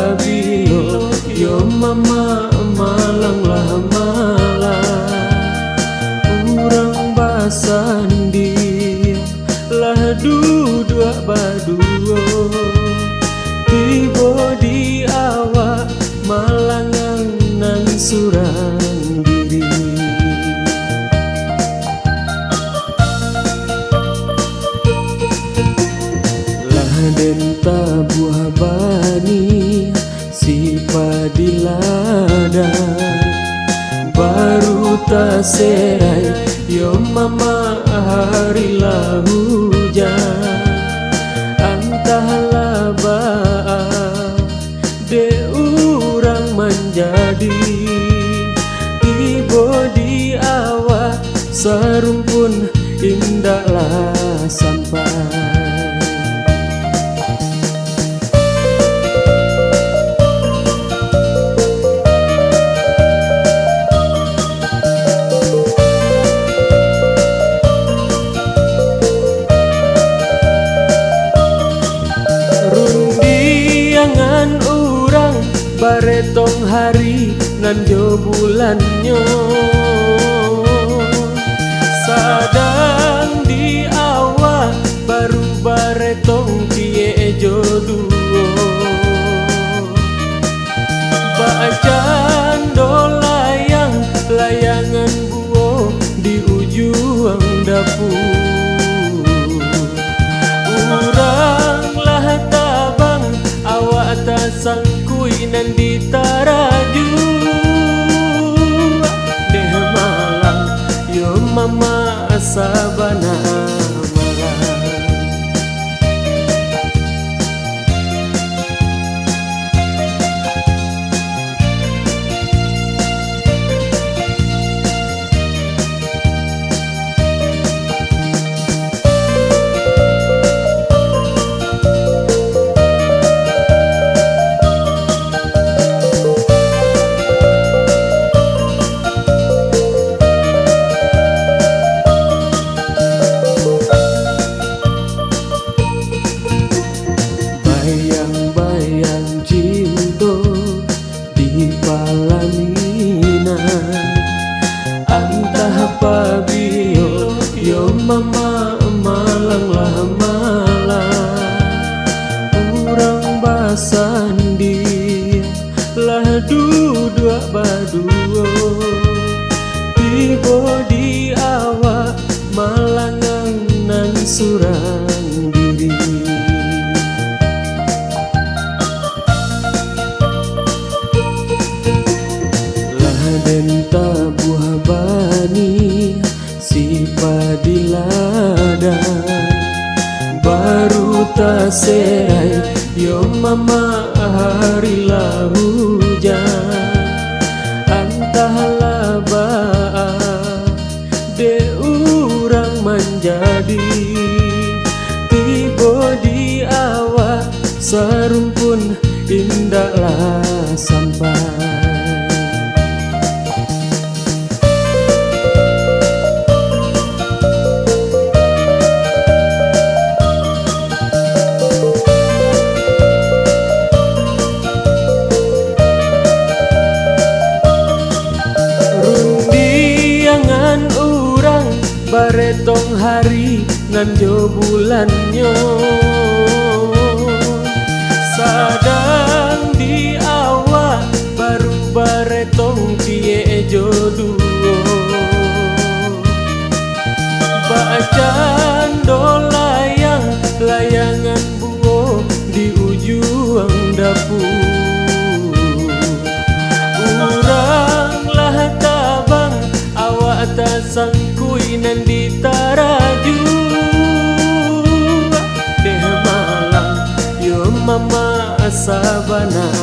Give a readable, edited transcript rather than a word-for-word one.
pabilo yo mama malang lah malang urang basandi lah dudua baduo tibo di awak malangan nan surang diri lah denta buah bani si padiladan baru tak serai yo mama hari lah hujan antahlah ba'a de urang menjadi tibo di awak serumpun indahlah sampai baretong hari nan jo bulannya sadang di awak baru baretong cie jodoh bacaan dolayang layangan buo di ujung dapur urang lah tabang awak tasang nan ditaraju deh malang yo mama sabana malang bayang-bayang cinta di palaminan antah pabio yo mama malang lah malang urang basandi lah dudua baduo tibo di awak malangan nan surang diri denta buah bani si padiladan baru tak serai yo mama hari lah hujan antahlah ba'a de urang menjadi tibo di awak serumpun indahlah sampai baretong hari nan jo bulannya sadang di awak baru baretong cie jodoh bacaan dolayang layangan buo di ujung dapur urang lah tabang awak tasang nan ditaraju deh malang yo mama sabana